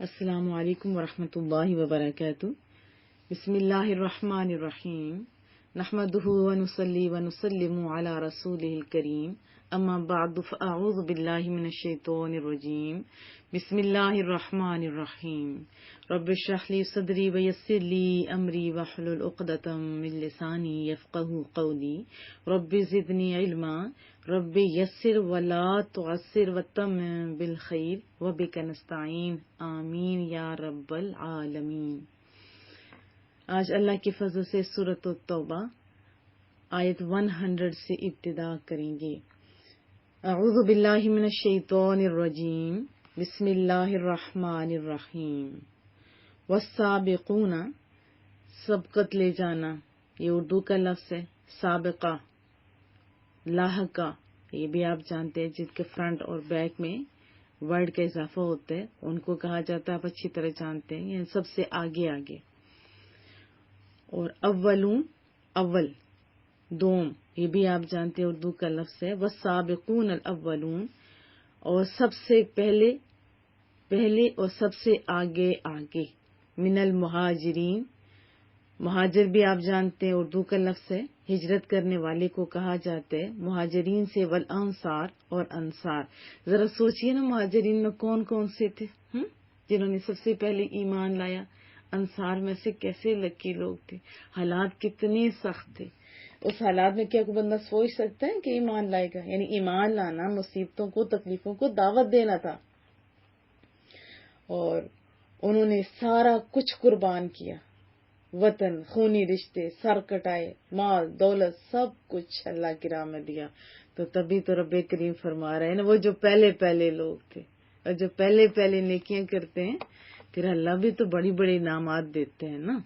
السلام علیکم ورحمۃ اللہ وبرکاتہ۔ بسم اللہ الرحمن الرحیم، نحمدہ ونصلی ونسلم علی رسولہ الکریم، اما بعد فاعوذ باللہ من الشیطان الرجیم، بسم اللہ الرحمن الرحیم۔ رب اشرح لی صدری ویسر لی امری واحلل عقدۃ من لسانی یفقہوا قولی، رب زدنی علما، رب یسر ولا تعسر وتمم بالخیر وبک نستعین، آمین یا رب العالمین۔ آج اللہ کے فضل سے سورۃ التوبہ آیت 100 سے ابتدا کریں گے۔ اعوذ باللہ من الشیطان الرجیم، بسم اللہ الرحمن الرحیم۔ والسابقون، سبقت لے جانا، یہ اردو کا لفظ ہے۔ سابقہ، لاحقہ، یہ بھی آپ جانتے ہیں، جن کے فرنٹ اور بیک میں ورڈ کا اضافہ ہوتا ہے، ان کو کہا جاتا ہے، آپ اچھی طرح جانتے ہیں، یعنی سب سے آگے آگے۔ اور اولون، اول، دوم، یہ بھی آپ جانتے ہیں، اردو کا لفظ ہے۔ والسابقون الاولون، اور سب سے پہلے اور سب سے آگے آگے۔ من المہاجرین، مہاجر بھی آپ جانتے ہیں، اردو کا لفظ ہے، ہجرت کرنے والے کو کہا جاتا ہے۔ مہاجرین سے والانصار، اور انصار۔ ذرا سوچئے نا، مہاجرین میں کون کون سے تھے جنہوں نے سب سے پہلے ایمان لایا؟ انصار میں سے کیسے لکی لوگ تھے، حالات کتنے سخت تھے۔ اس حالات میں کیا کوئی بندہ سوچ سکتا ہے کہ ایمان لائے گا؟ یعنی ایمان لانا مصیبتوں کو، تکلیفوں کو دعوت دینا تھا، اور انہوں نے سارا کچھ قربان کیا، وطن، خونی رشتے، سر کٹائے، مال دولت، سب کچھ اللہ کی راہ میں دیا۔ تو تبھی تو رب کریم فرما رہے ہیں نا، وہ جو پہلے لوگ تھے اور جو پہلے نیکیاں کرتے ہیں، پھر اللہ بھی تو بڑی بڑی انعامات دیتے ہیں نا۔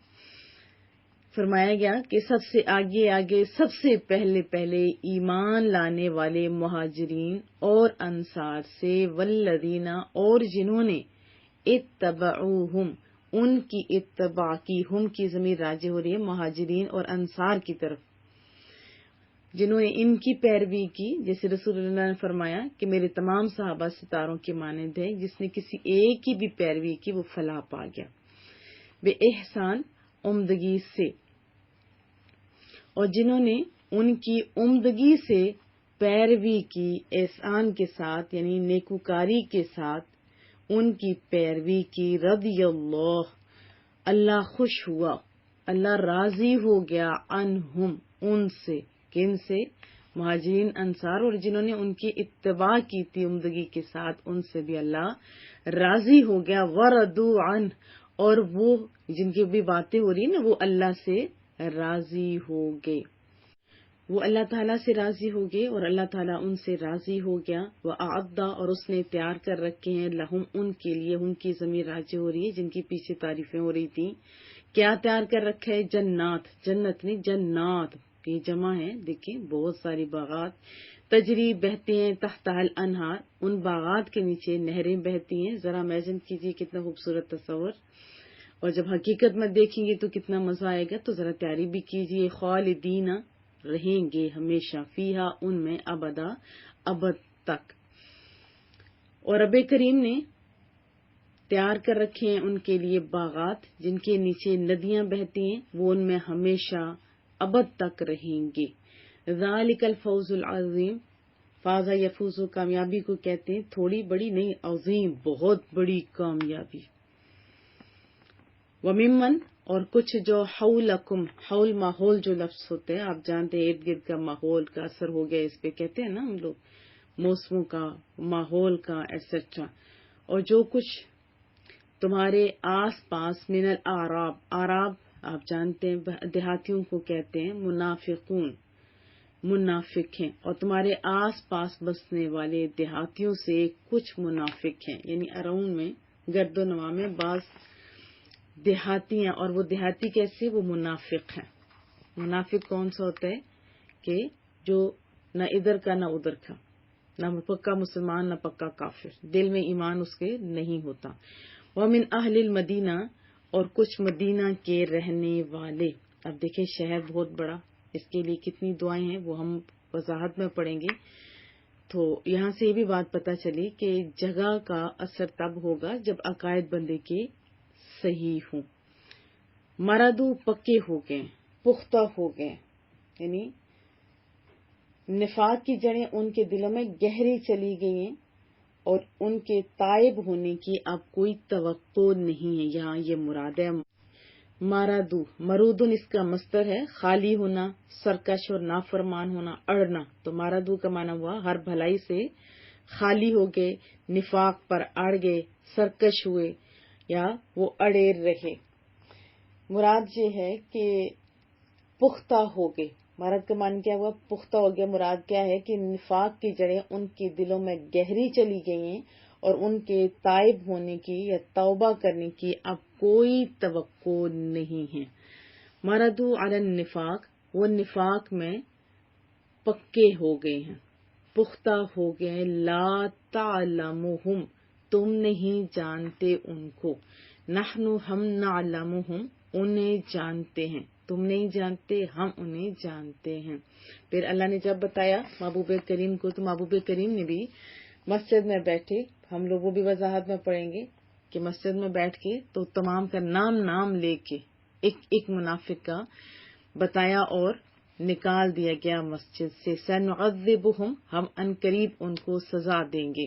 فرمایا گیا کہ سب سے آگے آگے، سب سے پہلے ایمان لانے والے مہاجرین اور انصار سے، والذین، اور جنہوں نے اتبعوہم، ان کی اتباع کی، ہم کی ضمیر راجع ہو رہی ہے مہاجرین اور انصار کی طرف، جنہوں نے ان کی پیروی کی۔ جیسے رسول اللہ نے فرمایا کہ میرے تمام صحابہ ستاروں کے مانند ہیں، جس نے کسی ایک کی بھی پیروی کی وہ فلاح پا گیا۔ بے احسان، عمدگی سے، اور جنہوں نے ان کی عمدگی سے پیروی کی، احسان کے ساتھ یعنی نیکوکاری کے ساتھ ان کی پیروی کی۔ رضی اللہ، اللہ خوش ہوا، اللہ راضی ہو گیا، عنہم، ان سے، کن سے؟ مہاجرین انصار، اور جنہوں نے ان کی اتباع کی تھی عمدگی کے ساتھ، ان سے بھی اللہ راضی ہو گیا۔ ورضوا عنہ، اور وہ جن کی بھی باتیں ہو رہی ہیں نا، وہ اللہ سے راضی ہو گئے، وہ اللہ تعالیٰ سے راضی ہو گئے اور اللہ تعالیٰ ان سے راضی ہو گیا۔ وَأَعَدَّ، اور اس نے تیار کر رکھے ہیں، لہم، ان کے لیے، ان کی ضمیر راجع ہو رہی ہے جن کی پیچھے تعریفیں ہو رہی تھیں۔ کیا تیار کر رکھا ہے؟ جنات، جنت نہیں، جنات یہ جمع ہے، دیکھیں بہت ساری باغات، تجری، بہتے ہیں، تحت الانہار، ان باغات کے نیچے نہریں بہتی ہیں۔ ذرا امیجن کیجئے، کتنا خوبصورت تصور، اور جب حقیقت میں دیکھیں گے تو کتنا مزہ آئے گا۔ تو ذرا تیاری بھی کیجئے۔ خالدین، رہیں گے ہمیشہ، فیہا، ان میں، ابدا، ابد تک۔ اور رب کریم نے تیار کر رکھے ہیں ان کے لیے باغات جن کے نیچے ندیاں بہتی ہیں، وہ ان میں ہمیشہ ابد تک رہیں گے۔ ذالک الفوز العظیم، فاز یفوز، کامیابی کو کہتے ہیں، تھوڑی بڑی نہیں، عظیم، بہت بڑی کامیابی۔ وممن، اور کچھ جو حولکم، حول ماحول جو لفظ ہوتے ہیں، آپ جانتے ہیں ارد گرد کا ماحول کا اثر ہو گیا، اس پہ کہتے ہیں نا ہم لوگ، موسموں کا، ماحول کا، ایٹسٹرا۔ اور جو کچھ تمہارے آس پاس، من الاعراب، اعراب آپ جانتے ہیں دیہاتیوں کو کہتے ہیں، منافقون، منافق ہیں، اور تمہارے آس پاس بسنے والے دیہاتیوں سے کچھ منافق ہیں، یعنی اراؤنڈ میں، گرد و نواح میں بعض دیہاتی ہیں، اور وہ دیہاتی کیسے؟ وہ منافق ہیں۔ منافق کون سا ہوتا ہے؟ کہ جو نہ ادھر کا نہ ادھر کا، نہ پکا مسلمان نہ پکا کافر، دل میں ایمان اس کے نہیں ہوتا۔ ومن اہل المدینہ، اور کچھ مدینہ کے رہنے والے۔ اب دیکھیں شہر بہت بڑا، اس کے لیے کتنی دعائیں ہیں وہ ہم وضاحت میں پڑھیں گے۔ تو یہاں سے یہ بھی بات پتہ چلی کہ جگہ کا اثر تب ہوگا جب عقائد بندے کے صحیح ہوں. مردو پکے ہو گئے، پختہ ہو گئے، یعنی نفاق کی جڑیں ان کے دلوں میں گہری چلی گئی ہیں اور ان کے تائب ہونے کی اب کوئی توقع نہیں ہے. یہاں یہ مراد ہے. مارادو مرودن اس کا مصدر ہے، خالی ہونا، سرکش اور نافرمان ہونا، اڑنا. تو مارادو کا معنی ہوا ہر بھلائی سے خالی ہو گئے، نفاق پر اڑ گئے، سرکش ہوئے یا وہ اڑے رہے. مراد یہ ہے کہ پختہ ہو گئے. مراد کا معنی کیا ہوا؟ پختہ ہو گیا. مراد کیا ہے کہ نفاق کی جڑیں ان کے دلوں میں گہری چلی گئی ہیں اور ان کے تائب ہونے کی یا توبہ کرنے کی اب کوئی توقع نہیں ہے. مردو علی النفاق، وہ نفاق میں پکے ہو گئے ہیں، پختہ ہو گئے ہیں. لا تعلمہم، تم نہیں جانتے ان کو. نحن، ہم نعلمہم، انہیں جانتے ہیں. تم نہیں جانتے، ہم انہیں جانتے ہیں. پھر اللہ نے جب بتایا محبوب کریم کو، تو محبوب کریم نے بھی مسجد میں بیٹھے، ہم لوگ وہ بھی وضاحت میں پڑھیں گے کہ مسجد میں بیٹھ کے تو تمام کا نام لے کے ایک ایک منافق کا بتایا اور نکال دیا گیا مسجد سے. سنعذبہم، ہم عنقریب ان کو سزا دیں گے.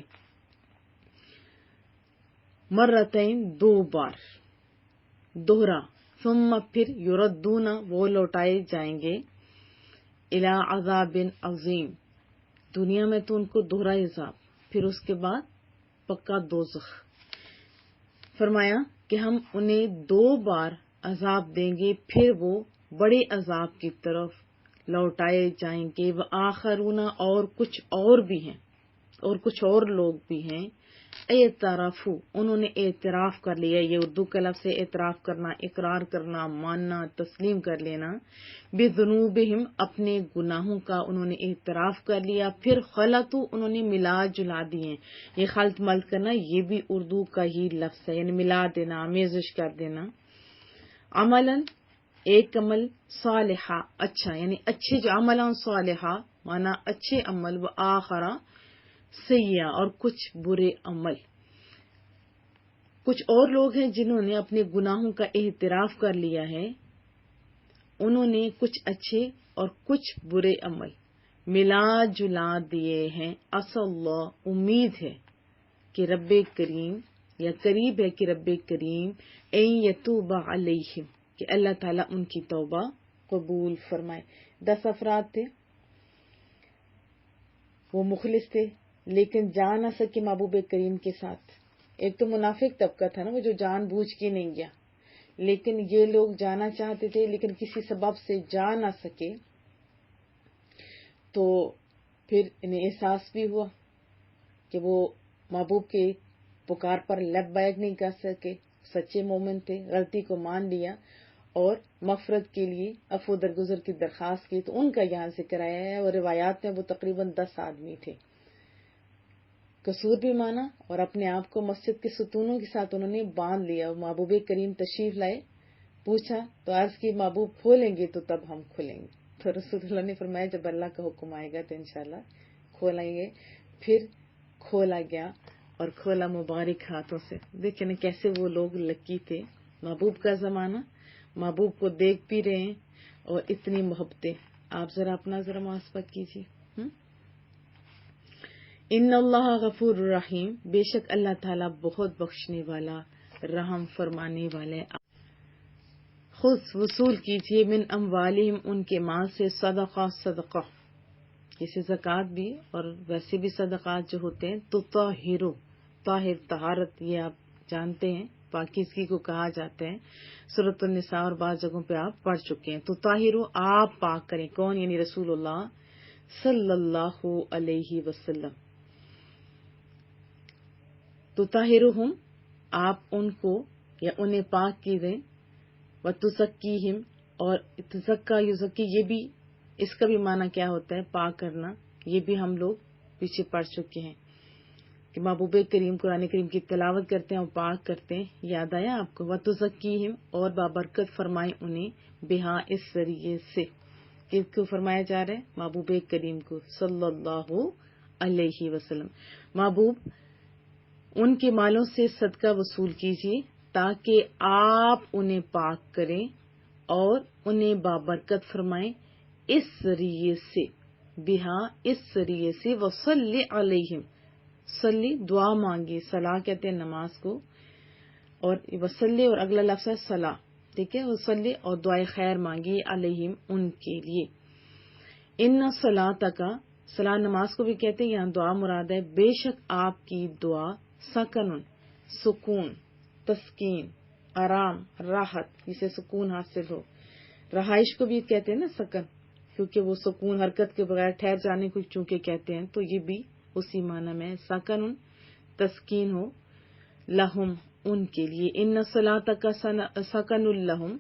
مرتین، دو بار، دوہرا. ثم، پھر، یردون، وہ لوٹائے جائیں گے. الی عذاب عظیم، دنیا میں تو ان کو دوہرا عذاب، پھر اس کے بعد پکا دوزخ. فرمایا کہ ہم انہیں دو بار عذاب دیں گے، پھر وہ بڑے عذاب کی طرف لوٹائے جائیں گے. وآخرون، اور کچھ اور بھی ہیں، اور کچھ اور لوگ بھی ہیں. اعترافو، انہوں نے اعتراف کر لیا. یہ اردو کا لفظ ہے اعتراف کرنا، اقرار کرنا، ماننا، تسلیم کر لینا. بذنوبہم، اپنے گناہوں کا انہوں نے اعتراف کر لیا. پھر خلطو، انہوں نے ملا جلا دیے. یہ خلط ملط کرنا یہ بھی اردو کا ہی لفظ ہے، یعنی ملا دینا، آمیزش کر دینا. عملاً، ایک عمل، صالحہ، اچھا، یعنی اچھے جو عملاً صالحہ مانا اچھے عمل، و آخرہ سیئہ، اور کچھ برے عمل. کچھ اور لوگ ہیں جنہوں نے اپنے گناہوں کا اعتراف کر لیا ہے، انہوں نے کچھ اچھے اور کچھ برے عمل ملا جلا دیے ہیں. عسى اللہ، امید ہے کہ رب کریم، یا قریب ہے کہ رب کریم، ان یتوب علیہم، کہ اللہ تعالیٰ ان کی توبہ قبول فرمائے. 10 افراد تھے، وہ مخلص تھے لیکن جا نہ سکے محبوب کریم کے ساتھ. ایک تو منافق طبقہ تھا نا، وہ جو جان بوجھ کے نہیں گیا، لیکن یہ لوگ جانا چاہتے تھے لیکن کسی سبب سے جا نہ سکے. تو پھر انہیں احساس بھی ہوا کہ وہ محبوب کے پکار پر لبیک نہیں کر سکے. سچے مومن تھے، غلطی کو مان لیا اور مغفرت کے لیے عفو درگزر کی درخواست کی. تو ان کا یہاں ذکر آیا ہے، اور روایات میں وہ تقریباً 10 آدمی تھے. قصور بھی مانا اور اپنے آپ کو مسجد کے ستونوں کے ساتھ انہوں نے باندھ لیا. محبوب کریم تشریف لائے، پوچھا تو عرض کی محبوب کھولیں گے تو تب ہم کھولیں گے. تو رسول اللہ نے فرمایا جب اللہ کا حکم آئے گا تو انشاءاللہ کھولیں گے. پھر کھولا گیا اور کھولا مبارک ہاتھوں سے. دیکھیں نا کیسے وہ لوگ لکی تھے. محبوب کا زمانہ، محبوب کو دیکھ بھی رہے ہیں اور اتنی محبتیں. آپ ذرا اپنا محاسبہ کیجیے. ان اللہ غفور الرحیم، بے شک اللہ تعالیٰ بہت بخشنے والا، رحم فرمانے والے. خود وصول کیجیے من اموالہم، ان کے مال سے، صدقہ، جیسے زکوٰۃ بھی اور ویسے بھی صدقات جو ہوتے ہیں. تو طاہر، طہارت، یہ آپ جانتے ہیں پاکیزگی کو کہا جاتا ہے. سورۃ النساء اور بعض جگہوں پہ آپ پڑھ چکے ہیں. تو طاہرو، آپ پاک کریں. کون؟ یعنی رسول اللہ صلی اللہ علیہ وسلم. تو طاہرہم، آپ ان کو یا انہیں پاک کیجئے. وتزکیہم، اور تزکا یزکی، یہ بھی اس کا بھی معنی کیا ہوتا ہے؟ پاک کرنا. یہ بھی ہم لوگ پیچھے پڑھ چکے ہیں کہ محبوب کریم قرآن کریم کی تلاوت کرتے ہیں اور پاک کرتے ہیں. یاد آیا آپ کو؟ وتزکیہم، اور بابرکت فرمائیں انہیں، بہا، اس ذریعے سے. کس کو فرمایا جا رہا ہے؟ محبوب کریم کو صلی اللہ علیہ وسلم، محبوب ان کے مالوں سے صدقہ وصول کیجیے تاکہ آپ انہیں پاک کریں اور انہیں بابرکت فرمائیں اس ذریعے سے، بہا اس ذریعے سے، وصلی علیہم، صلی دعا مانگی، صلاح کہتے ہیں نماز کو، اور وصلی اور اگلا لفظ ہے صلاح، ٹھیک ہے، وصلی اور دعائے خیر مانگی علیہم ان کے لیے۔ ان صلاتک، صلاح نماز کو بھی کہتے ہیں، یہاں دعا مراد ہے، بے شک آپ کی دعا سکن، سکون، تسکین، آرام، راحت، جسے سکون حاصل ہو، رہائش کو بھی کہتے ہیں نا سکن، کیونکہ وہ سکون حرکت کے بغیر ٹھہر جانے کو چونکہ کہتے ہیں، تو یہ بھی اسی معنی میں سکن، تسکین ہو، لہم ان کے لیے، ان صلاتک سکن لہم،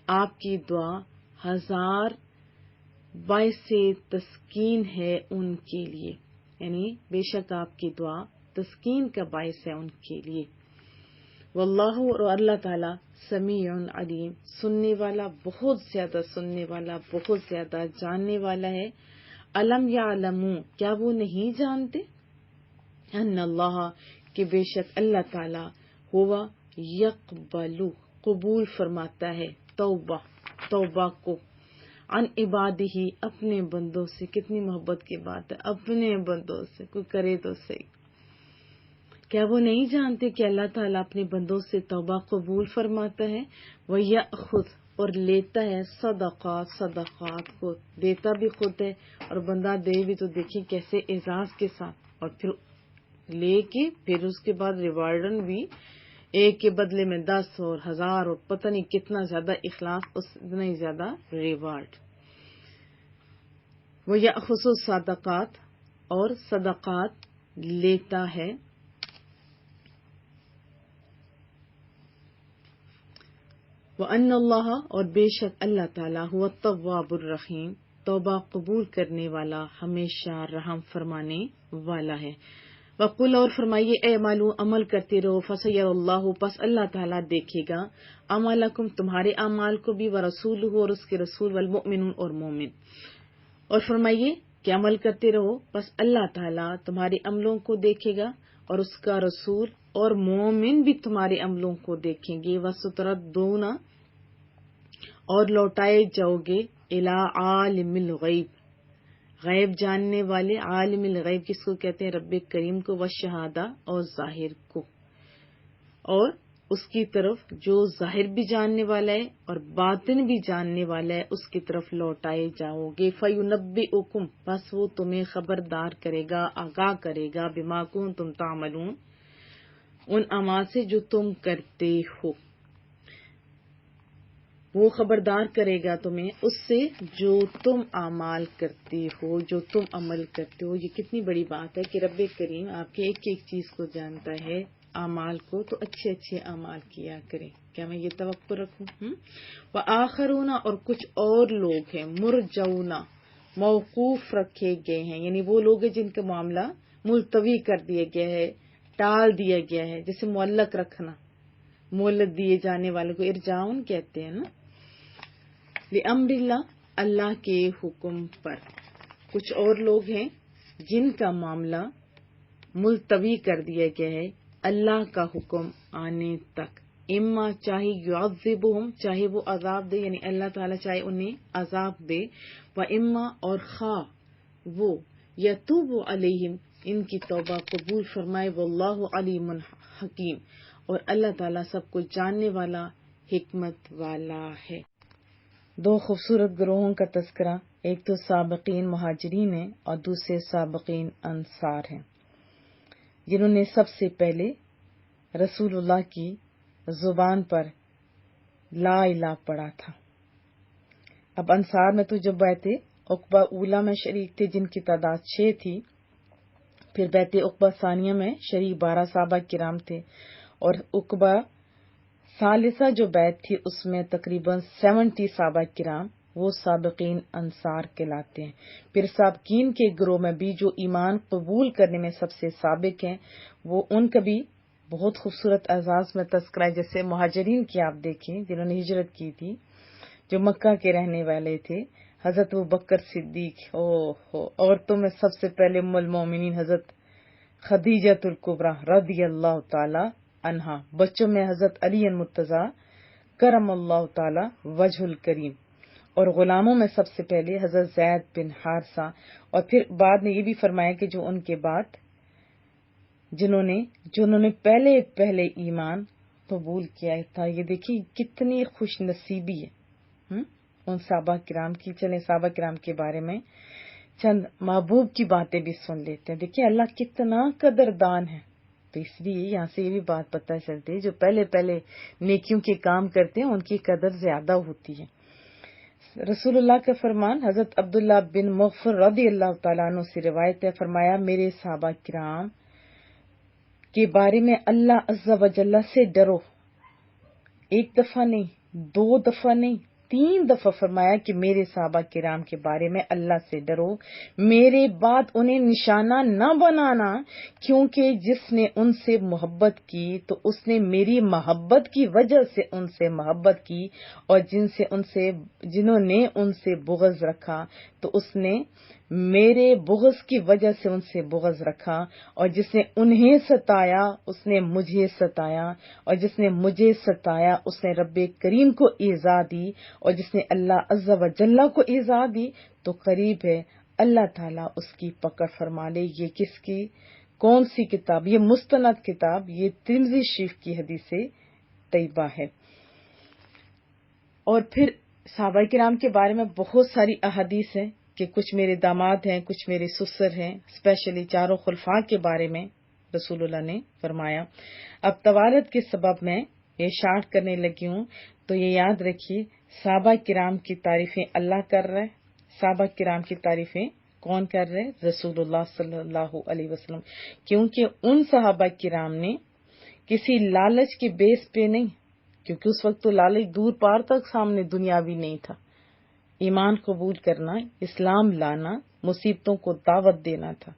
آپ کی دعا ہزار باعث تسکین ہے ان کے لیے، یعنی بے شک آپ کی دعا تسکین کا باعث ہے ان کے لیے۔ واللہ، اور اللہ تعالیٰ، سمیع علیم، سننے والا، بہت زیادہ سننے والا، بہت زیادہ جاننے والا ہے۔ الم یعلموا، کیا وہ نہیں جانتے، ان اللہ، کہ بے شک اللہ تعالیٰ، ہوا یقبل، قبول فرماتا ہے، توبہ کو، عن عبادہ، اپنے بندوں سے۔ کتنی محبت کی بات ہے، اپنے بندوں سے، کوئی کرے تو صحیح۔ کیا وہ نہیں جانتے کہ اللہ تعالیٰ اپنے بندوں سے توبہ قبول فرماتا ہے، وَيَأْخُذُ، اور لیتا ہے، صدقات کو، دیتا بھی خود ہے، اور بندہ دے بھی تو دیکھیں کیسے اعزاز کے ساتھ، اور پھر لے کے پھر اس کے بعد ریوارڈن بھی، ایک کے بدلے میں 10 اور 1000 اور پتہ نہیں کتنا زیادہ اخلاص، اتنا ہی زیادہ ریوارڈ۔ وَيَأْخُذُ الصَّدَقَاتِ، اور صدقات لیتا ہے، وَأَنَّ اللَّهَ، اور بے شک اللہ تعالیٰ، هُوَ التَّوَّابُ الرَّحِيمُ، توبہ قبول کرنے والا، ہمیشہ رحم فرمانے والا ہے۔ وَقُلْ، اور فرمائیے، اعملوا، عمل کرتے رہو، فَسَيَرَى اللَّهُ، پس اللہ تعالیٰ دیکھے گا، اعمالکم، تمہارے اعمال کو بھی، وَرَسُولُهُ، اور اس کے رسول، وَالْمُؤْمِنُونَ، اور مومن۔ اور فرمائیے کہ عمل کرتے رہو، پس اللہ تعالیٰ تمہارے عملوں کو دیکھے گا، اور اس کا رسول اور مومن بھی تمہارے عملوں کو دیکھیں گے، وَسَتُرَدُّونَ، اور لوٹائے جاؤ گے، الی عالم الغیب، غیب جاننے والے، عالم الغیب کس کو کہتے ہیں، رب کریم کو، والشہادہ، اور ظاہر کو، اور اس کی طرف جو ظاہر بھی جاننے والا ہے اور باطن بھی جاننے والا ہے، اس کی طرف لوٹائے جاؤ گے۔ فَيُنَبِّئُكُم، بس وہ تمہیں خبردار کرے گا، آگاہ کرے گا، بِمَا كُنتُمْ تَعْمَلُونَ، ان اعمال سے جو تم کرتے ہو، وہ خبردار کرے گا تمہیں اس سے جو تم اعمال کرتے ہو، جو تم عمل کرتے ہو۔ یہ کتنی بڑی بات ہے کہ رب کریم آپ کے ایک ایک چیز کو جانتا ہے، اعمال کو، تو اچھے اچھے اعمال کیا کریں۔ کیا میں یہ توقع رکھوں؟ وآخرون، اور کچھ اور لوگ ہیں، مرجون، موقوف رکھے گئے ہیں، یعنی وہ لوگ ہیں جن کا معاملہ ملتوی کر دیا گیا ہے، ٹال دیا گیا ہے، جیسے معلق رکھنا، مہلت دیے جانے والے کو ارجاؤن کہتے ہیں نا، لِأَمْرِ اللہ، اللہ کے حکم پر۔ کچھ اور لوگ ہیں جن کا معاملہ ملتوی کر دیا گیا ہے اللہ کا حکم آنے تک، اما چاہے یعذبہم، چاہے وہ عذاب دے، یعنی اللہ تعالیٰ چاہے انہیں عذاب دے، و اما، اور خواہ وہ یتوب علیہم، ان کی توبہ قبول فرمائے، واللہ علیم حکیم، اور اللہ تعالیٰ سب کچھ جاننے والا، حکمت والا ہے۔ دو خوبصورت گروہوں کا تذکرہ، ایک تو سابقین مہاجرین ہیں اور دوسرے سابقین انصار ہیں، جنہوں نے سب سے پہلے رسول اللہ کی زبان پر لا الہ پڑھا تھا۔ اب انصار میں تو جب بیعت عقبہ اولیٰ میں شریک تھے جن کی تعداد 6 تھی، پھر بیعت عقبہ ثانیہ میں شریک 12 صحابہ کرام تھے، اور عقبہ ثالثہ جو بیعت تھی اس میں تقریباً 70 صحابہ کرام، وہ سابقین انصار کہلاتے ہیں۔ پھر سابقین کے گروہ میں بھی جو ایمان قبول کرنے میں سب سے سابق ہیں، وہ ان کا بھی بہت خوبصورت اعزاز میں تذکرہ ہے، جیسے مہاجرین کی آپ دیکھیں جنہوں نے ہجرت کی تھی، جو مکہ کے رہنے والے تھے، حضرت ابو بکر صدیق، عورتوں میں سب سے پہلے ام المومنین حضرت خدیجۃ الکبریٰ رضی اللہ تعالی عنہا، بچوں میں حضرت علی المرتضیٰ کرم اللہ تعالی وجہ الکریم، اور غلاموں میں سب سے پہلے حضرت زید بن حارثہ، اور پھر بعد میں یہ بھی فرمایا کہ جو ان کے بعد جنہوں نے پہلے ایمان قبول کیا تھا۔ یہ دیکھیے کتنی خوش نصیبی ہے ان صحابہ کرام کی۔ چلیں صحابہ کرام کے بارے میں چند محبوب کی باتیں بھی سن لیتے ہیں۔ دیکھیے اللہ کتنا قدردان ہے، تو اس لیے یہاں سے یہ بھی بات پتہ چلتی ہے جو پہلے نیکیوں کے کام کرتے ہیں ان کی قدر زیادہ ہوتی ہے۔ رسول اللہ کا فرمان حضرت عبداللہ بن مغفر رضی اللہ تعالیٰ عنہ سے روایت ہے، فرمایا میرے صحابہ کرام کے بارے میں اللہ عز و جل سے ڈرو، ایک دفعہ نہیں، دو دفعہ نہیں، 3 دفعہ فرمایا کہ میرے صحابہ کرام کے بارے میں اللہ سے ڈرو، میرے بعد انہیں نشانہ نہ بنانا، کیونکہ جس نے ان سے محبت کی تو اس نے میری محبت کی وجہ سے ان سے محبت کی، اور جنہوں نے ان سے بغض رکھا تو اس نے میرے بغض کی وجہ سے ان سے بغض رکھا، اور جس نے انہیں ستایا اس نے مجھے ستایا، اور جس نے مجھے ستایا اس نے رب کریم کو ایذا دی، اور جس نے اللہ عز و جل کو ایذا دی تو قریب ہے اللہ تعالیٰ اس کی پکڑ فرما لے۔ یہ کس کی کون سی کتاب؟ یہ مستند کتاب، یہ ترمذی شریف کی حدیث طیبہ ہے۔ اور پھر صحابہ کرام کے بارے میں بہت ساری احادیث ہیں کہ کچھ میرے داماد ہیں، کچھ میرے سسر ہیں، اسپیشلی 4 خلفاء کے بارے میں رسول اللہ نے فرمایا۔ اب توالد کے سبب میں یہ ارشاد کرنے لگی ہوں تو یہ یاد رکھیے صحابہ کرام کی تعریفیں اللہ کر رہے، صحابہ کرام کی تعریفیں کون کر رہے؟ رسول اللہ صلی اللہ علیہ وسلم، کیونکہ ان صحابہ کرام نے کسی لالچ کے بیس پہ نہیں، کیونکہ اس وقت تو لالچ دور پار تک سامنے دنیاوی نہیں تھا، ایمان قبول کرنا، اسلام لانا، مصیبتوں کو دعوت دینا تھا،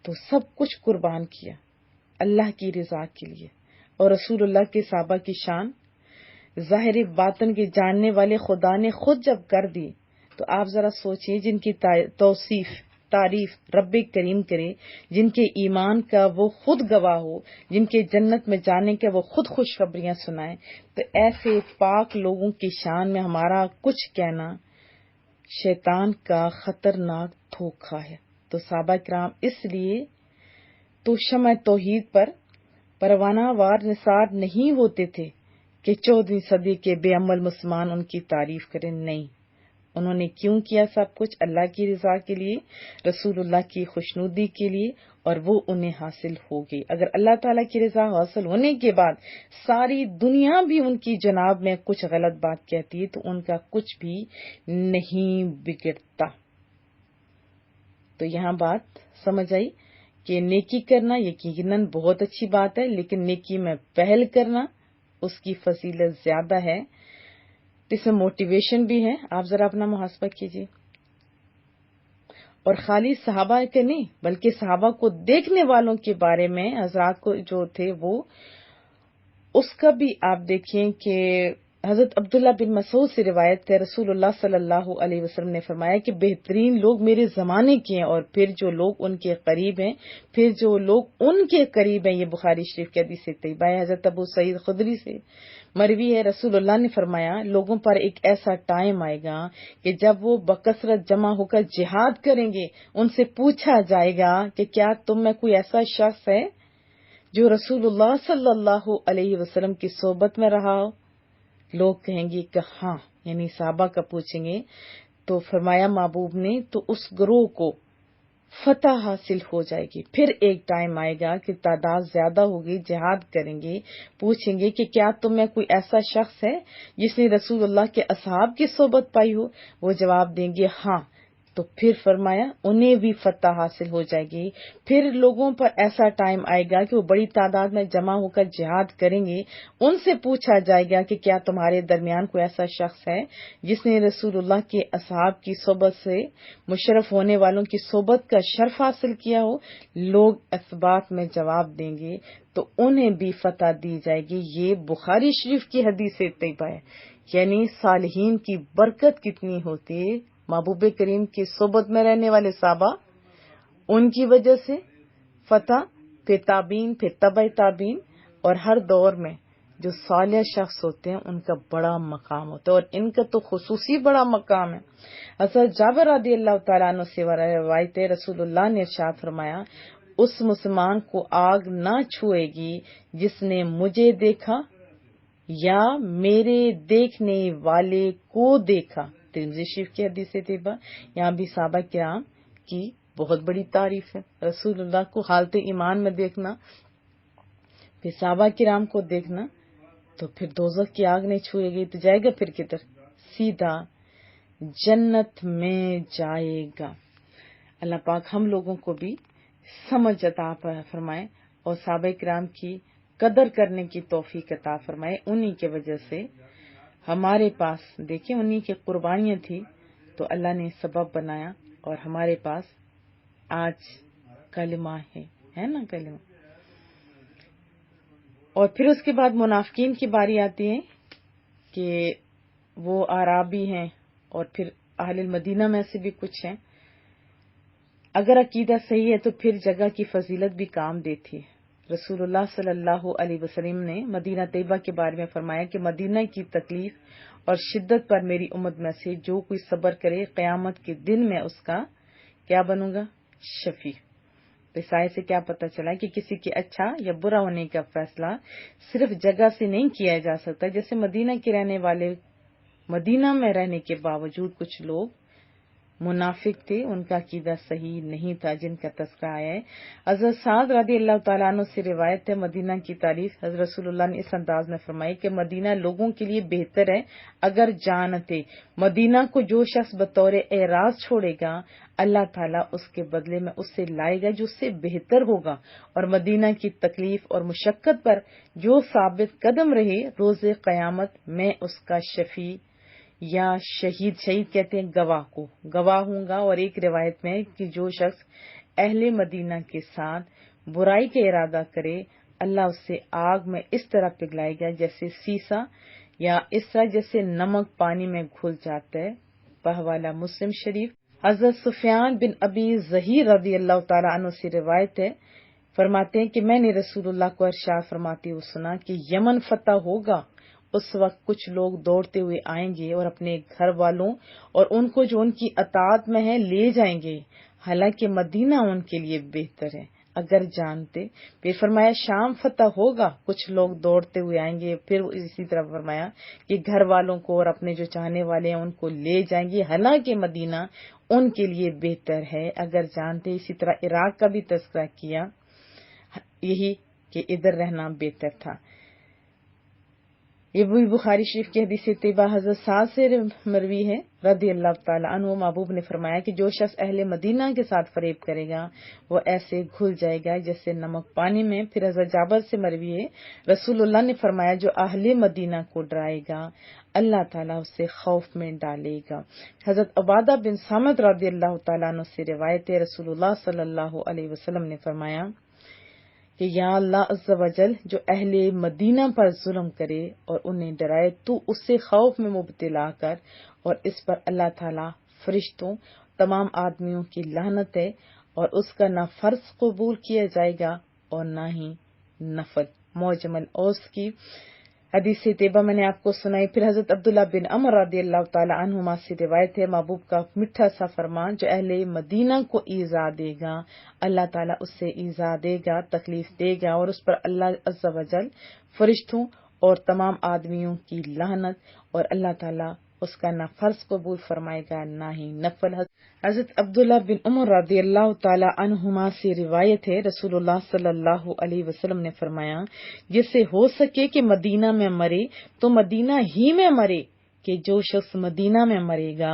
تو سب کچھ قربان کیا اللہ کی رضا کے لیے۔ اور رسول اللہ کے صحابہ کی شان ظاہر باطن کے جاننے والے خدا نے خود جب کر دی تو آپ ذرا سوچئے، جن کی تعریف رب کریم کرے، جن کے ایمان کا وہ خود گواہ ہو، جن کے جنت میں جانے کے وہ خود خوشخبریاں سنائیں، تو ایسے پاک لوگوں کی شان میں ہمارا کچھ کہنا شیطان کا خطرناک دھوکہ ہے۔ تو صحابہ کرام اس لیے تو شمع توحید پر پروانہ وار نثار نہیں ہوتے تھے کہ 14ویں صدی کے بے عمل مسلمان ان کی تعریف کریں، نہیں، انہوں نے کیوں کیا سب کچھ؟ اللہ کی رضا کے لیے، رسول اللہ کی خوشنودی کے لیے، اور وہ انہیں حاصل ہو گئی۔ اگر اللہ تعالیٰ کی رضا حاصل ہونے کے بعد ساری دنیا بھی ان کی جناب میں کچھ غلط بات کہتی ہے تو ان کا کچھ بھی نہیں بگڑتا۔ تو یہاں بات سمجھ آئی کہ نیکی کرنا یقیناً بہت اچھی بات ہے، لیکن نیکی میں پہل کرنا اس کی فضیلت زیادہ ہے، اس میں موٹیویشن بھی ہے۔ آپ ذرا اپنا محاسبہ کیجیے، اور خالی صحابہ کے نہیں بلکہ صحابہ کو دیکھنے والوں کے بارے میں حضرات کو جو تھے وہ اس کا بھی آپ دیکھیں کہ حضرت عبداللہ بن مسعود سے روایت ہے، رسول اللہ صلی اللہ علیہ وسلم نے فرمایا کہ بہترین لوگ میرے زمانے کے ہیں، اور پھر جو لوگ ان کے قریب ہیں، یہ بخاری شریف کی حدیث طیبہ ہے۔ حضرت ابو سعید خدری سے مروی ہے، رسول اللہ نے فرمایا لوگوں پر ایک ایسا ٹائم آئے گا کہ جب وہ بکثرت جمع ہو کر جہاد کریں گے، ان سے پوچھا جائے گا کہ کیا تم میں کوئی ایسا شخص ہے جو رسول اللہ صلی اللہ علیہ وسلم کی صحبت میں رہا ہو؟ لوگ کہیں گے کہ ہاں، یعنی صحابہ کا پوچھیں گے، تو فرمایا محبوب نے تو اس گروہ کو فتح حاصل ہو جائے گی۔ پھر ایک ٹائم آئے گا کہ تعداد زیادہ ہوگی، جہاد کریں گے، پوچھیں گے کہ کیا تم میں کوئی ایسا شخص ہے جس نے رسول اللہ کے اصحاب کی صحبت پائی ہو؟ وہ جواب دیں گے ہاں، تو پھر فرمایا انہیں بھی فتح حاصل ہو جائے گی۔ پھر لوگوں پر ایسا ٹائم آئے گا کہ وہ بڑی تعداد میں جمع ہو کر جہاد کریں گے، ان سے پوچھا جائے گا کہ کیا تمہارے درمیان کوئی ایسا شخص ہے جس نے رسول اللہ کے اصحاب کی صحبت سے مشرف ہونے والوں کی صحبت کا شرف حاصل کیا ہو؟ لوگ اس بات میں جواب دیں گے تو انہیں بھی فتح دی جائے گی. یہ بخاری شریف کی حدیث طیبہ ہے. یعنی صالحین کی برکت کتنی ہوتی ہے. محبوب کریم کی صحبت میں رہنے والے صحابہ، ان کی وجہ سے فتح، پھر تابعین، پھر تبع تابعین، اور ہر دور میں جو صالح شخص ہوتے ہیں ان کا بڑا مقام ہوتا ہے، اور ان کا تو خصوصی بڑا مقام ہے. حضرت جابر رضی اللہ تعالیٰ عنہ سے روایت ہے، رسول اللہ نے ارشاد فرمایا، اس مسلمان کو آگ نہ چھوئے گی جس نے مجھے دیکھا یا میرے دیکھنے والے کو دیکھا. ترمذی شریف کی حدیث طیبہ. یہاں بھی صحابہ کرام کی بہت بڑی تعریف ہے. رسول اللہ کو حالت ایمان میں دیکھنا، پھر صحابہ کرام کو دیکھنا، تو پھر دوزخ کی آگ نہیں چھوئے گی تو جائے گا پھر کدھر؟ سیدھا جنت میں جائے گا. اللہ پاک ہم لوگوں کو بھی سمجھ عطا فرمائے اور صحابہ کرام کی قدر کرنے کی توفیق عطا فرمائے. انہی کی وجہ سے ہمارے پاس دیکھیں، انہی کی قربانیاں تھی تو اللہ نے سبب بنایا اور ہمارے پاس آج کلمہ ہے نا، کلمہ. اور پھر اس کے بعد منافقین کی باری آتی ہے کہ وہ اعرابی ہیں اور پھر اہل المدینہ میں سے بھی کچھ ہیں. اگر عقیدہ صحیح ہے تو پھر جگہ کی فضیلت بھی کام دیتی ہے. رسول اللہ صلی اللہ علیہ وسلم نے مدینہ طیبہ کے بارے میں فرمایا کہ مدینہ کی تکلیف اور شدت پر میری امت میں سے جو کوئی صبر کرے، قیامت کے دن میں اس کا کیا بنوں گا؟ شفیع. اس آیت سے کیا پتہ چلا کہ کسی کے اچھا یا برا ہونے کا فیصلہ صرف جگہ سے نہیں کیا جا سکتا. جیسے مدینہ کے رہنے والے مدینہ میں رہنے کے باوجود کچھ لوگ منافق تھے، ان کا عقیدہ صحیح نہیں تھا، جن کا تذکرہ آیا ہے. حضرت سعد رضی اللہ تعالیٰ عنہ سے روایت ہے، مدینہ کی تعریف حضرت رسول اللہ نے اس انداز میں فرمائی کہ مدینہ لوگوں کے لیے بہتر ہے اگر جانتے. مدینہ کو جو شخص بطور اعراض چھوڑے گا، اللہ تعالیٰ اس کے بدلے میں اس سے لائے گا جو اس سے بہتر ہوگا. اور مدینہ کی تکلیف اور مشقت پر جو ثابت قدم رہے، روز قیامت میں اس کا شفیع یا شہید کہتے ہیں گواہ کو، گواہ ہوں گا. اور ایک روایت میں کہ جو شخص اہل مدینہ کے ساتھ برائی کا ارادہ کرے، اللہ اس سے آگ میں اس طرح پگھلائے گا جیسے سیسا، یا اس طرح جیسے نمک پانی میں گھل جاتا ہے. بحوالہ مسلم شریف. حضرت سفیان بن ابی ظہیر رضی اللہ تعالیٰ عنہ سے روایت ہے، فرماتے ہیں کہ میں نے رسول اللہ کو ارشاد فرماتے ہوئے سنا کہ یمن فتح ہوگا، اس وقت کچھ لوگ دوڑتے ہوئے آئیں گے اور اپنے گھر والوں اور ان کو جو ان کی اطاعت میں ہے لے جائیں گے، حالانکہ مدینہ ان کے لیے بہتر ہے اگر جانتے. پھر فرمایا شام فتح ہوگا، کچھ لوگ دوڑتے ہوئے آئیں گے. پھر اسی طرح فرمایا کہ گھر والوں کو اور اپنے جو چاہنے والے ہیں ان کو لے جائیں گے، حالانکہ مدینہ ان کے لیے بہتر ہے اگر جانتے. اسی طرح عراق کا بھی تذکرہ کیا، یہی کہ ادھر رہنا بہتر تھا. یہ بھی بخاری شریف کی حدیث طیبہ حضرت سعد سے مروی ہے رضی اللہ تعالیٰ عنہ. محبوب نے فرمایا کہ جو شخص اہل مدینہ کے ساتھ فریب کرے گا وہ ایسے گھل جائے گا جیسے نمک پانی میں. پھر حضرت جابر سے مروی ہے، رسول اللہ نے فرمایا جو اہل مدینہ کو ڈرائے گا اللہ تعالیٰ اسے خوف میں ڈالے گا. حضرت عبادہ بن صامت رضی اللہ تعالیٰ عنہ سے روایت ہے، رسول اللہ صلی اللہ علیہ وسلم نے فرمایا کہ یا اللہ عز و جل جو اہل مدینہ پر ظلم کرے اور انہیں ڈرائے تو اس سے خوف میں مبتلا کر، اور اس پر اللہ تعالیٰ فرشتوں تمام آدمیوں کی لعنت ہے، اور اس کا نہ فرض قبول کیا جائے گا اور نہ ہی نفل. معجم الاوسط کی حدیث طیبہ میں نے آپ کو سنائی. پھر حضرت عبداللہ بن عمر رضی اللہ تعالی عنہما سے روایت ہے، محبوب کا میٹھا سا فرمان جو اہل مدینہ کو ایذا دے گا اللہ تعالیٰ اس سے ایذا دے گا، تکلیف دے گا، اور اس پر اللہ عز و جل فرشتوں اور تمام آدمیوں کی لعنت، اور اللہ تعالیٰ اس کا نہ فرض قبول فرمائے گا نہ ہی نفل. حضرت عبداللہ بن عمر رضی اللہ تعالی عنہما سے روایت ہے، رسول اللہ صلی اللہ علیہ وسلم نے فرمایا جس سے ہو سکے کہ مدینہ میں مرے تو مدینہ ہی میں مرے، کہ جو شخص مدینہ میں مرے گا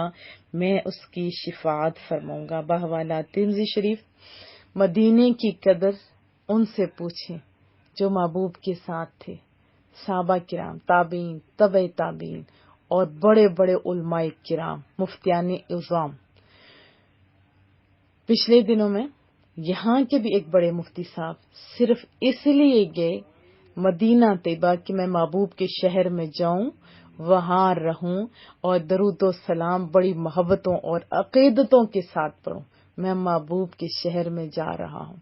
میں اس کی شفاعت فرماؤں گا. بحوالہ ترمذی شریف. مدینے کی قدر ان سے پوچھیں جو محبوب کے ساتھ تھے، صحابہ کرام، تابعین، تبع تابعین اور بڑے بڑے علماء کرام، مفتیان اعظام. پچھلے دنوں میں یہاں کے بھی ایک بڑے مفتی صاحب صرف اس لیے گئے مدینہ طیبہ کہ میں محبوب کے شہر میں جاؤں، وہاں رہوں اور درود و سلام بڑی محبتوں اور عقیدتوں کے ساتھ پڑھوں. میں محبوب کے شہر میں جا رہا ہوں.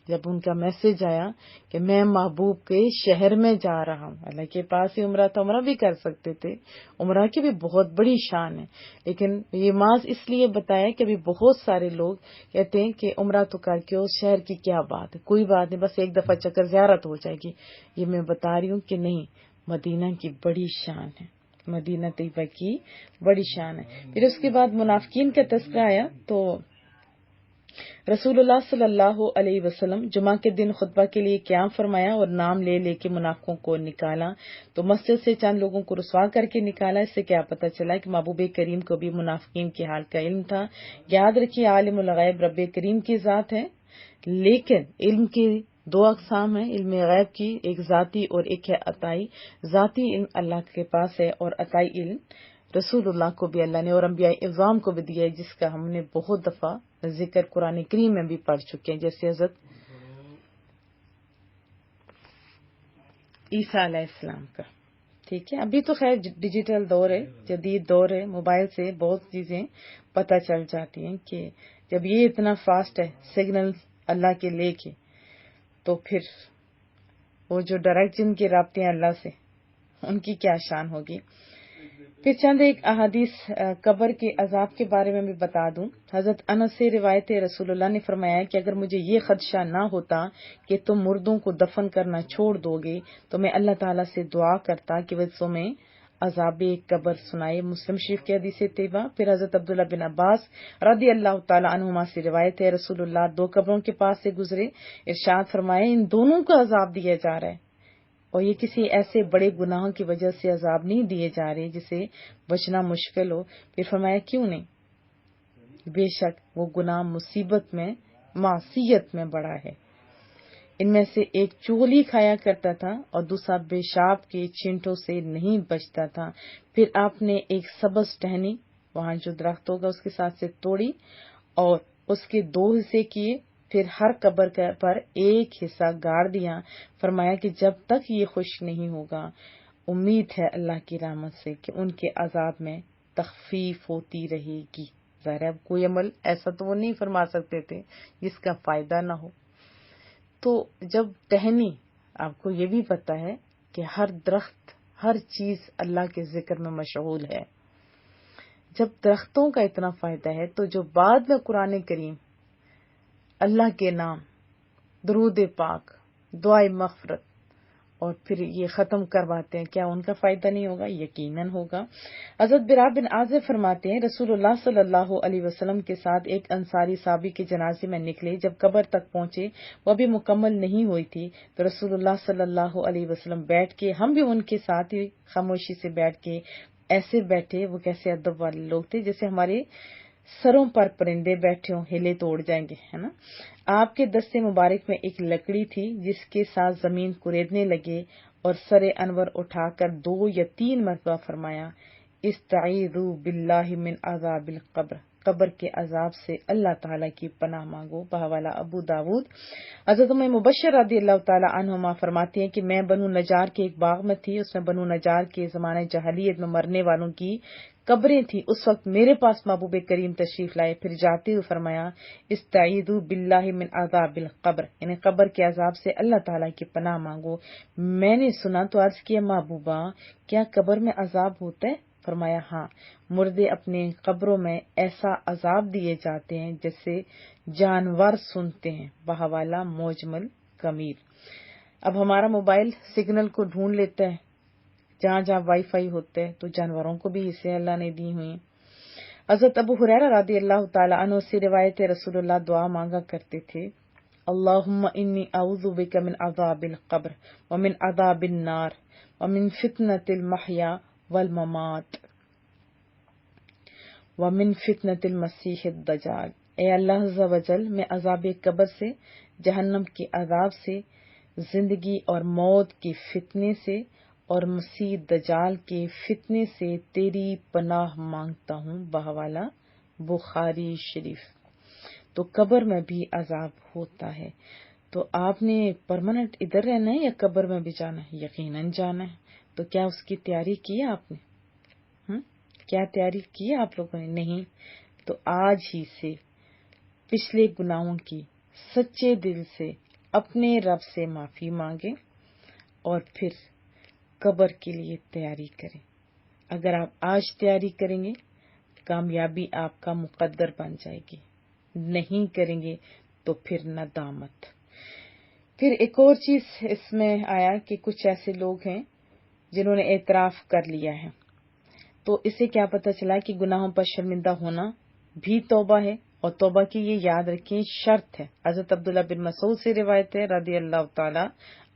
جب ان کا میسج آیا کہ میں محبوب کے شہر میں جا رہا ہوں، اللہ کے پاس ہی عمرہ تھا، عمرہ بھی کر سکتے تھے، عمرہ کی بھی بہت بڑی شان ہے، لیکن یہ محض اس لیے بتایا کہ ابھی بہت سارے لوگ کہتے ہیں کہ عمرہ تو کر کے اس شہر کی کیا بات ہے، کوئی بات نہیں، بس ایک دفعہ چکر زیارت ہو جائے گی. یہ میں بتا رہی ہوں کہ نہیں، مدینہ کی بڑی شان ہے، مدینہ طیبہ کی بڑی شان ہے. پھر اس کے بعد منافقین کا تذکرہ آیا تو رسول اللہ صلی اللہ علیہ وسلم جمعہ کے دن خطبہ کے لیے قیام فرمایا اور نام لے لے کے منافقوں کو نکالا. تو مسجد سے چند لوگوں کو رسوا کر کے نکالا. اس سے کیا پتہ چلا کہ محبوب کریم کو بھی منافقین کے حال کا علم تھا. یاد رکھیے عالم الغیب رب کریم کی ذات ہے، لیکن علم کی دو اقسام ہیں علم غیب کی، ایک ذاتی اور ایک ہے عطائی. ذاتی علم اللہ کے پاس ہے اور عطائی علم رسول اللہ کو بھی اللہ نے اور انبیاء اعظام کو بھی دیا ہے، جس کا ہم نے بہت دفعہ ذکر قرآن کریم میں بھی پڑھ چکے ہیں، جیسے حضرت عیسیٰ علیہ السلام کا. ٹھیک ہے، ابھی تو خیر ڈیجیٹل دور ہے، جدید دور ہے، موبائل سے بہت چیزیں پتہ چل جاتی ہیں کہ جب یہ اتنا فاسٹ ہے سگنل اللہ کے لے کے، تو پھر وہ جو ڈائریکٹ جن کے رابطے ہیں اللہ سے، ان کی کیا شان ہوگی. پھر چند ایک احادیث قبر کے عذاب کے بارے میں بھی بتا دوں. حضرت انس سے روایت رسول اللہ نے فرمایا کہ اگر مجھے یہ خدشہ نہ ہوتا کہ تم مردوں کو دفن کرنا چھوڑ دو گے تو میں اللہ تعالیٰ سے دعا کرتا کہ وہ تمہیں عذاب قبر سنائے. مسلم شریف کی حدیث طیبہ. پھر حضرت عبداللہ بن عباس رضی اللہ تعالیٰ عنہما سے روایت ہے رسول اللہ دو قبروں کے پاس سے گزرے، ارشاد فرمائے ان دونوں کو عذاب دیا جا رہا ہے، اور یہ کسی ایسے بڑے گناہ کی وجہ سے عذاب نہیں دیے جا رہے جسے بچنا مشکل ہو. پھر فرمایا کیوں نہیں، بے شک وہ گناہ مصیبت میں معصیت میں بڑا ہے. ان میں سے ایک چغلی کھایا کرتا تھا اور دوسرا پیشاب کے چینٹوں سے نہیں بچتا تھا. پھر آپ نے ایک سبز ٹہنی وہاں جو درخت ہوگا اس کے ساتھ سے توڑی اور اس کے دو حصے کیے، پھر ہر قبر پر ایک حصہ گاڑ دیا. فرمایا کہ جب تک یہ خشک نہیں ہوگا امید ہے اللہ کی رحمت سے کہ ان کے عذاب میں تخفیف ہوتی رہے گی. ظاہر اب کوئی عمل ایسا تو وہ نہیں فرما سکتے تھے جس کا فائدہ نہ ہو. تو جب ٹہنی، آپ کو یہ بھی پتا ہے کہ ہر درخت ہر چیز اللہ کے ذکر میں مشغول ہے، جب درختوں کا اتنا فائدہ ہے تو جو بعد میں قرآن کریم اللہ کے نام، درود پاک، دعائے مغفرت اور پھر یہ ختم کرواتے ہیں، کیا ان کا فائدہ نہیں ہوگا؟ یقیناً ہوگا. حضرت برا بن عازب فرماتے ہیں رسول اللہ صلی اللہ علیہ وسلم کے ساتھ ایک انصاری صحابی کے جنازے میں نکلے. جب قبر تک پہنچے وہ بھی مکمل نہیں ہوئی تھی تو رسول اللہ صلی اللہ علیہ وسلم بیٹھ کے، ہم بھی ان کے ساتھ ہی خاموشی سے بیٹھ کے ایسے بیٹھے. وہ کیسے ادب والے لوگ تھے، جیسے ہمارے سروں پر پرندے بیٹھے ہوں، ہلے تو اڑ جائیں گے، ہے نا. آپ کے دستے مبارک میں ایک لکڑی تھی جس کے ساتھ زمین کوریدنے لگے اور سر انور اٹھا کر 2 یا 3 مرتبہ فرمایا استعیذوا باللہ من عذاب القبر، قبر کے عذاب سے اللہ تعالیٰ کی پناہ مانگو. بحوالہ ابو داود. حضرت ام مبشر رضی اللہ تعالیٰ عنہما فرماتی ہیں کہ میں بنو نجار کے ایک باغ میں تھی، اس میں بنو نجار کے زمانے جاہلیت میں مرنے والوں کی قبریں تھیں. اس وقت میرے پاس محبوب کریم تشریف لائے، پھر جاتے ہوئے فرمایا استعیذوا باللہ من عذاب القبر، یعنی قبر کے عذاب سے اللہ تعالیٰ کی پناہ مانگو. میں نے سنا تو عرض کیا محبوبہ کیا قبر میں عذاب ہوتا ہے؟ فرمایا ہاں، مردے اپنے قبروں میں ایسا عذاب دیے جاتے ہیں جیسے جانور سنتے ہیں. بحوالہ معجم کمیر. اب ہمارا موبائل سگنل کو ڈھونڈ لیتا ہے جہاں جہاں وائی فائی ہوتے ہیں، تو جانوروں کو بھی حصے اللہ نے دی ہوئی. حضرت ابو ہریرہ رضی اللہ تعالی عنہ سے روایت رسول اللہ دعا مانگا کرتے تھے اللہم انی اعوذ بک من عذاب القبر ومن عذاب النار ومن فتنۃ المحیا والممات ومن فتنۃ المسیح الدجال. اے اللہ عز و جل، میں عذاب قبر سے، جہنم کے عذاب سے، زندگی اور موت کے فتنے سے اور مسیح دجال کے فتنے سے تیری پناہ مانگتا ہوں. بحوالہ بخاری شریف. تو قبر میں بھی عذاب ہوتا ہے. تو آپ نے پرماننٹ ادھر رہنا ہے یا قبر میں بھی جانا ہے؟ یقیناً جانا ہے. تو کیا اس کی تیاری کی آپ نے؟ کیا تیاری کی آپ لوگوں نے؟ نہیں. تو آج ہی سے پچھلے گناہوں کی سچے دل سے اپنے رب سے معافی مانگیں اور پھر قبر کے لیے تیاری کریں. اگر آپ آج تیاری کریں گے کامیابی آپ کا مقدر بن جائے گی، نہیں کریں گے تو پھر ندامت. پھر ایک اور چیز اس میں آیا کہ کچھ ایسے لوگ ہیں جنہوں نے اعتراف کر لیا ہے. تو اسے کیا پتہ چلا کہ گناہوں پر شرمندہ ہونا بھی توبہ ہے، اور توبہ کی یہ یاد رکھیں شرط ہے. حضرت عبداللہ بن مسعود سے روایت ہے رضی اللہ تعالی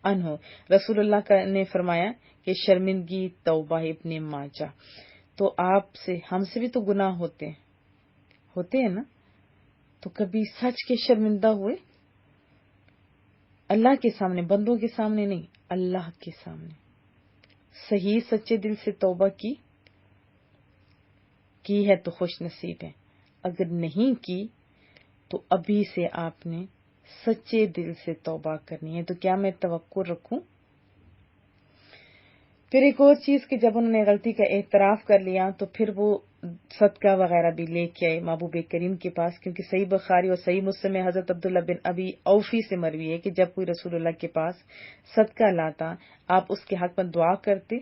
عنہ، رسول اللہ نے فرمایا کہ شرمندگی توبہ. ابن ماجہ. تو آپ سے ہم سے بھی تو گناہ ہوتے ہیں نا. تو کبھی سچ کے شرمندہ ہوئے؟ اللہ کے سامنے، بندوں کے سامنے نہیں، اللہ کے سامنے صحیح سچے دل سے توبہ کی ہے تو خوش نصیب ہے. اگر نہیں کی تو ابھی سے آپ نے سچے دل سے توبہ کرنی ہے. تو کیا میں توقع رکھوں؟ پھر ایک اور چیز کہ جب انہوں نے غلطی کا اعتراف کر لیا تو پھر وہ صدقہ وغیرہ بھی لے کے آئے محبوب کریم کے پاس، کیونکہ صحیح بخاری اور صحیح مسلم میں حضرت عبداللہ بن ابی اوفی سے مروی ہے کہ جب کوئی رسول اللہ کے پاس صدقہ لاتا آپ اس کے حق میں دعا کرتے.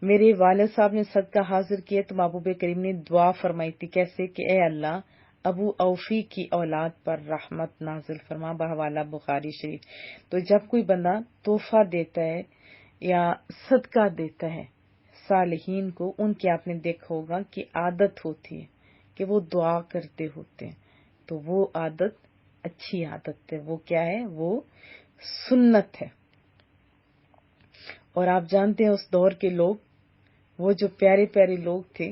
میرے والد صاحب نے صدقہ حاضر کیا تو محبوب کریم نے دعا فرمائی تھی. کیسے کہ اے اللہ ابو اوفی کی اولاد پر رحمت نازل فرما، بحوالہ بخاری شریف. تو جب کوئی بندہ تحفہ دیتا ہے یا صدقہ دیتا ہے صالحین کو، ان کی آپ نے دیکھا ہوگا کہ عادت ہوتی ہے کہ وہ دعا کرتے ہوتے ہیں. تو وہ عادت اچھی عادت ہے. وہ کیا ہے؟ وہ سنت ہے. اور آپ جانتے ہیں اس دور کے لوگ، وہ جو پیارے پیارے لوگ تھے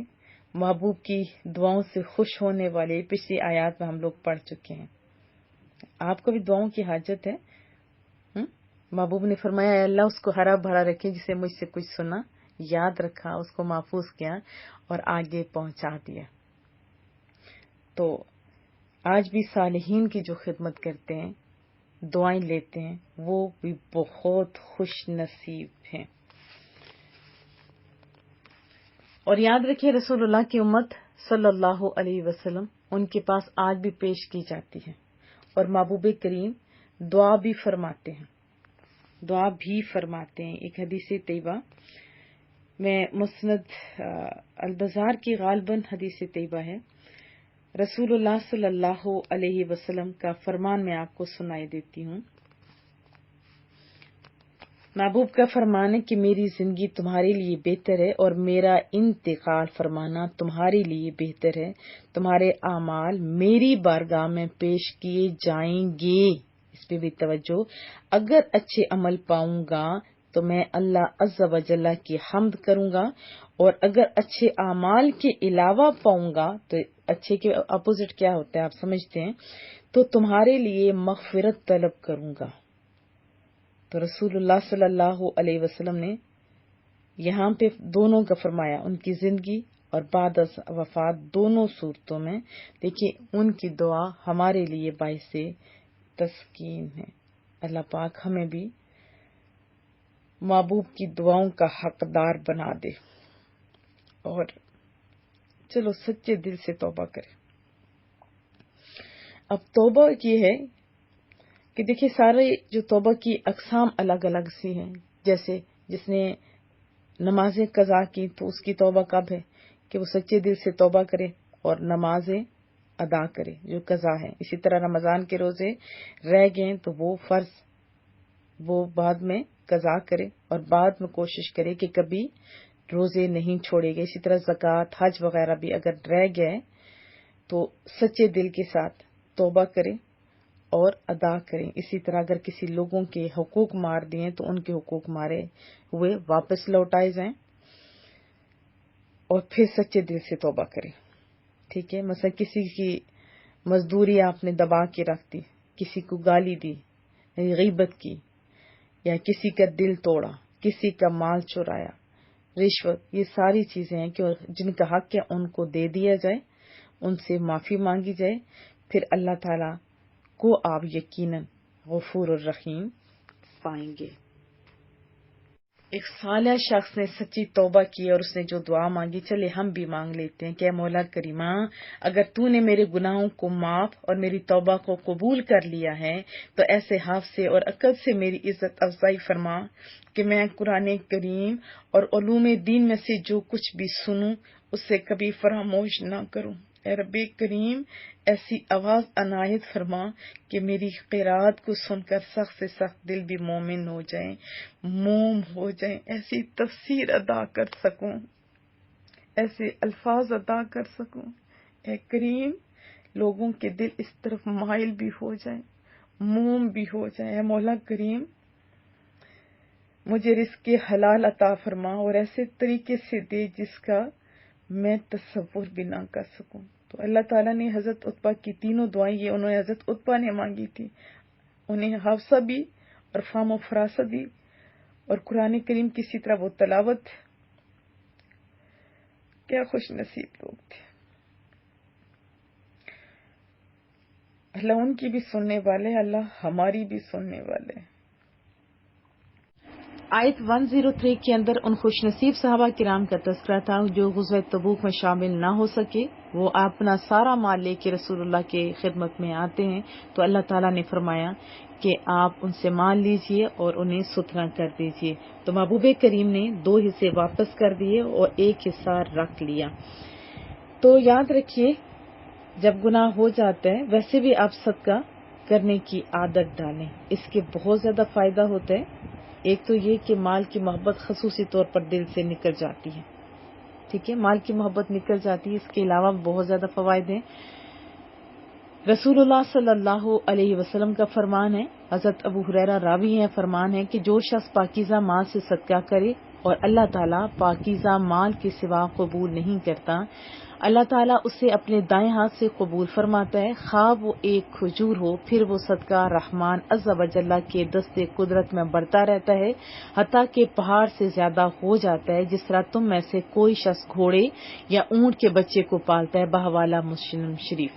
محبوب کی دعاؤں سے خوش ہونے والے، پچھلی آیات میں ہم لوگ پڑھ چکے ہیں. آپ کو بھی دعاؤں کی حاجت ہے. محبوب نے فرمایا اے اللہ اس کو ہرا بھرا رکھے، جسے مجھ سے کچھ سنا، یاد رکھا، اس کو محفوظ کیا اور آگے پہنچا دیا. تو آج بھی صالحین کی جو خدمت کرتے ہیں، دعائیں لیتے ہیں، وہ بھی بہت خوش نصیب ہیں. اور یاد رکھیے رسول اللہ کی امت صلی اللہ علیہ وسلم ان کے پاس آج بھی پیش کی جاتی ہے، اور محبوب کریم دعا بھی فرماتے ہیں. ایک حدیث طیبہ میں مسند البزار کی غالباً حدیث طیبہ ہے، رسول اللہ صلی اللہ علیہ وسلم کا فرمان میں آپ کو سنائی دیتی ہوں. محبوب کا فرمان ہے کہ میری زندگی تمہارے لیے بہتر ہے اور میرا انتقال فرمانا تمہارے لیے بہتر ہے. تمہارے اعمال میری بارگاہ میں پیش کیے جائیں گے. اس پہ بھی توجہ. اگر اچھے عمل پاؤں گا تو میں اللہ عز و جل کی حمد کروں گا، اور اگر اچھے اعمال کے علاوہ پاؤں گا تو اچھے کے اپوزٹ کیا ہوتا ہے آپ سمجھتے ہیں، تو تمہارے لیے مغفرت طلب کروں گا. تو رسول اللہ صلی اللہ علیہ وسلم نے یہاں پہ دونوں کا فرمایا، ان کی زندگی اور بعد از وفات دونوں صورتوں میں. دیکھیے ان کی دعا ہمارے لیے باعث تسکین ہے. اللہ پاک ہمیں بھی محبوب کی دعاؤں کا حقدار بنا دے، اور چلو سچے دل سے توبہ کریں. اب توبہ یہ ہے کہ دیکھیے سارے جو توبہ کی اقسام الگ الگ سی ہیں. جیسے جس نے نمازیں قضا کی تو اس کی توبہ کب ہے کہ وہ سچے دل سے توبہ کرے اور نمازیں ادا کرے جو قضا ہے. اسی طرح رمضان کے روزے رہ گئے تو وہ فرض وہ بعد میں قضا کرے اور بعد میں کوشش کرے کہ کبھی روزے نہیں چھوڑے گئے. اسی طرح زکوٰۃ، حج وغیرہ بھی اگر رہ گئے تو سچے دل کے ساتھ توبہ کرے اور ادا کریں. اسی طرح اگر کسی لوگوں کے حقوق مار دیے تو ان کے حقوق مارے ہوئے واپس لوٹائے جائیں اور پھر سچے دل سے توبہ کریں. ٹھیک ہے. مثلا کسی کی مزدوری آپ نے دبا کے رکھ دی، کسی کو گالی دی، غیبت کی، یا کسی کا دل توڑا، کسی کا مال چرایا، رشوت، یہ ساری چیزیں ہیں کہ جن کا حق ہے ان کو دے دیا جائے، ان سے معافی مانگی جائے، پھر اللہ تعالیٰ کو آپ یقیناً غفور الرحیم پائیں گے۔ ایک صالح شخص نے سچی توبہ کی اور اس نے جو دعا مانگی، چلے ہم بھی مانگ لیتے ہیں کہ اے مولا کریمہ، اگر تو نے میرے گناہوں کو معاف اور میری توبہ کو قبول کر لیا ہے تو ایسے حافظے اور عقل سے میری عزت افزائی فرما کہ میں قرآن کریم اور علوم دین میں سے جو کچھ بھی سنوں اسے کبھی فراموش نہ کروں۔ اے رب کریم، ایسی آواز عنایت فرما کہ میری قرات کو سن کر سخت سے سخت دل بھی مومن ہو جائیں، موم ہو جائیں، ایسی تفسیر ادا کر سکوں، ایسے الفاظ ادا کر سکوں۔ اے کریم، لوگوں کے دل اس طرف مائل بھی ہو جائیں، موم بھی ہو جائیں۔ اے مولا کریم، مجھے رزق حلال عطا فرما اور ایسے طریقے سے دے جس کا میں تصور بھی نہ کر سکوں۔ تو اللہ تعالیٰ نے حضرت عتبہ کی تینوں دعائیں، یہ انہوں نے حضرت عتبہ نے مانگی تھی، انہیں حافظہ بھی اور فہم و فراست بھی اور قرآن کریم کسی طرح وہ تلاوت۔ کیا خوش نصیب لوگ تھے، اللہ ان کی بھی سننے والے، اللہ ہماری بھی سننے والے۔ آیت 103 کے اندر ان خوش نصیب صحابہ کرام کا تذکرہ تھا جو غزوہ تبوک میں شامل نہ ہو سکے، وہ اپنا سارا مال لے کے رسول اللہ کے خدمت میں آتے ہیں تو اللہ تعالیٰ نے فرمایا کہ آپ ان سے مال لیجئے اور انہیں ستھرا کر دیجئے۔ تو محبوب کریم نے 2 حصے واپس کر دیے اور 1 حصہ رکھ لیا۔ تو یاد رکھیے، جب گناہ ہو جاتا ہے ویسے بھی آپ صدقہ کرنے کی عادت ڈالیں، اس کے بہت زیادہ فائدہ ہوتا ہے۔ ایک تو یہ کہ مال کی محبت خصوصی طور پر دل سے نکل جاتی ہے، ٹھیک ہے، مال کی محبت نکل جاتی ہے۔ اس کے علاوہ بہت زیادہ فوائد ہیں۔ رسول اللہ صلی اللہ علیہ وسلم کا فرمان ہے، حضرت ابو ہریرہ راوی ہیں، فرمان ہے کہ جو شخص پاکیزہ مال سے صدقہ کرے اور اللہ تعالیٰ پاکیزہ مال کے سوا قبول نہیں کرتا، اللہ تعالیٰ اسے اپنے دائیں ہاتھ سے قبول فرماتا ہے، خواہ وہ ایک کھجور ہو، پھر وہ صدقہ رحمان عز و جل کے دست قدرت میں بڑھتا رہتا ہے حتیٰ کہ پہاڑ سے زیادہ ہو جاتا ہے، جس طرح تم میں سے کوئی شخص گھوڑے یا اونٹ کے بچے کو پالتا ہے۔ بحوالہ مسلم شریف۔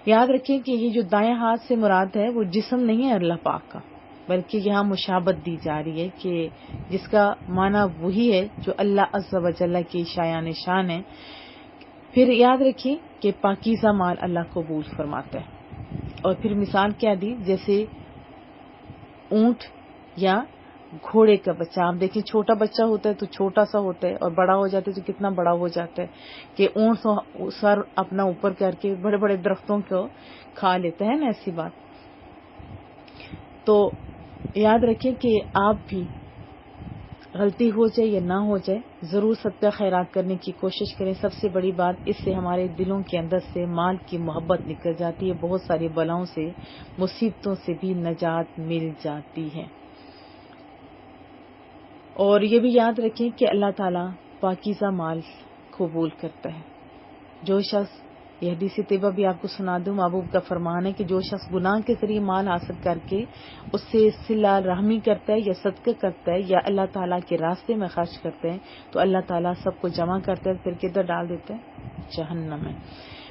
یاد رکھیں کہ یہ جو دائیں ہاتھ سے مراد ہے وہ جسم نہیں ہے اللہ پاک کا، بلکہ یہاں مشابت دی جا رہی ہے کہ جس کا معنی وہی ہے جو اللہ عز و جل کی شایان شان ہے۔ پھر یاد رکھیں کہ پاکیزہ مال اللہ قبول فرماتا ہے۔ اور پھر مثال کیا دی، جیسے اونٹ یا گھوڑے کا بچہ، آپ دیکھیں چھوٹا بچہ ہوتا ہے تو چھوٹا سا ہوتا ہے اور بڑا ہو جاتا ہے تو کتنا بڑا ہو جاتا ہے کہ اونٹ تو سر اپنا اوپر کر کے بڑے بڑے درختوں کو کھا لیتا ہے نا، ایسی بات۔ تو یاد رکھیں کہ آپ بھی غلطی ہو جائے یا نہ ہو جائے ضرور صدقہ خیرات کرنے کی کوشش کریں۔ سب سے بڑی بات، اس سے ہمارے دلوں کے اندر سے مال کی محبت نکل جاتی ہے، بہت ساری بلاؤں سے، مصیبتوں سے بھی نجات مل جاتی ہے۔ اور یہ بھی یاد رکھیں کہ اللہ تعالیٰ پاکیزہ مال قبول کرتا ہے۔ جو شخص، یہ حدیث طیبہ بھی آپ کو سنا دوں، محبوب کا فرمان ہے کہ جو شخص گناہ کے ذریعے مال حاصل کر کے اس سے صلہ رحمی کرتا ہے یا صدقہ کرتا ہے یا اللہ تعالیٰ کے راستے میں خرچ کرتے ہیں تو اللہ تعالیٰ سب کو جمع کرتا ہے، پھر کدھر ڈال دیتا ہے؟ جہنم میں۔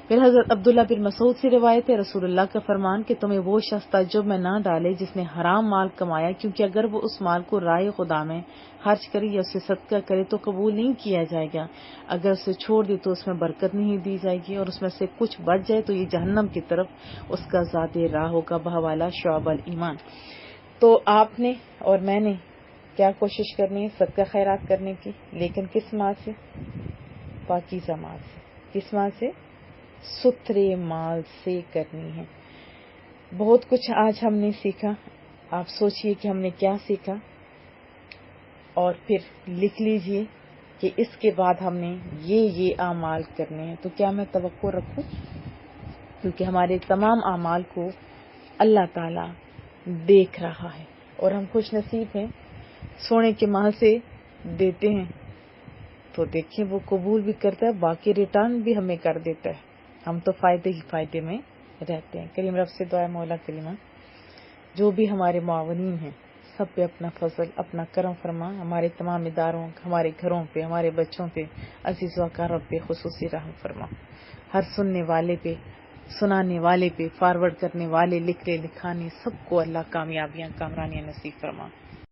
پھر حضرت عبداللہ بن مسعود سے روایت ہے، رسول اللہ کا فرمان کہ تمہیں وہ شخص تعجب میں نہ ڈالے جس نے حرام مال کمایا، کیونکہ اگر وہ اس مال کو رائے خدا میں خرچ کرے یا اسے صدقہ کرے تو قبول نہیں کیا جائے گا، اگر اسے چھوڑ دے تو اس میں برکت نہیں دی جائے گی، اور اس میں سے کچھ بچ جائے تو یہ جہنم کی طرف اس کا ذاتی راہ ہوگا۔ بحوالہ شعب الایمان۔ تو آپ نے اور میں نے کیا کوشش کرنی ہے؟ صدقہ خیرات کرنے کی، لیکن کس مال سے؟ پاکیزہ مال سے۔ کس مال سے؟ ستھرے مال سے کرنی ہے۔ بہت کچھ آج ہم نے سیکھا، آپ سوچئے کہ ہم نے کیا سیکھا اور پھر لکھ لیجئے کہ اس کے بعد ہم نے یہ اعمال کرنے ہیں۔ تو کیا میں توقع رکھوں؟ کیونکہ ہمارے تمام اعمال کو اللہ تعالیٰ دیکھ رہا ہے اور ہم خوش نصیب ہیں، سونے کے مال سے دیتے ہیں تو دیکھیں وہ قبول بھی کرتا ہے، باقی ریٹرن بھی ہمیں کر دیتا ہے، ہم تو فائدے ہی فائدے میں رہتے ہیں۔ کریم رب سے دعا مولا کریمہ جو بھی ہمارے معاونین ہیں سب پہ اپنا فضل، اپنا کرم فرما، ہمارے تمام اداروں، ہمارے گھروں پہ، ہمارے بچوں پہ، عزیز و اقارب پہ خصوصی رحم فرما، ہر سننے والے پہ سنانے والے پہ، فارورڈ کرنے والے، لکھنے لکھانے، سب کو اللہ کامیابیاں کامرانیاں نصیب فرما.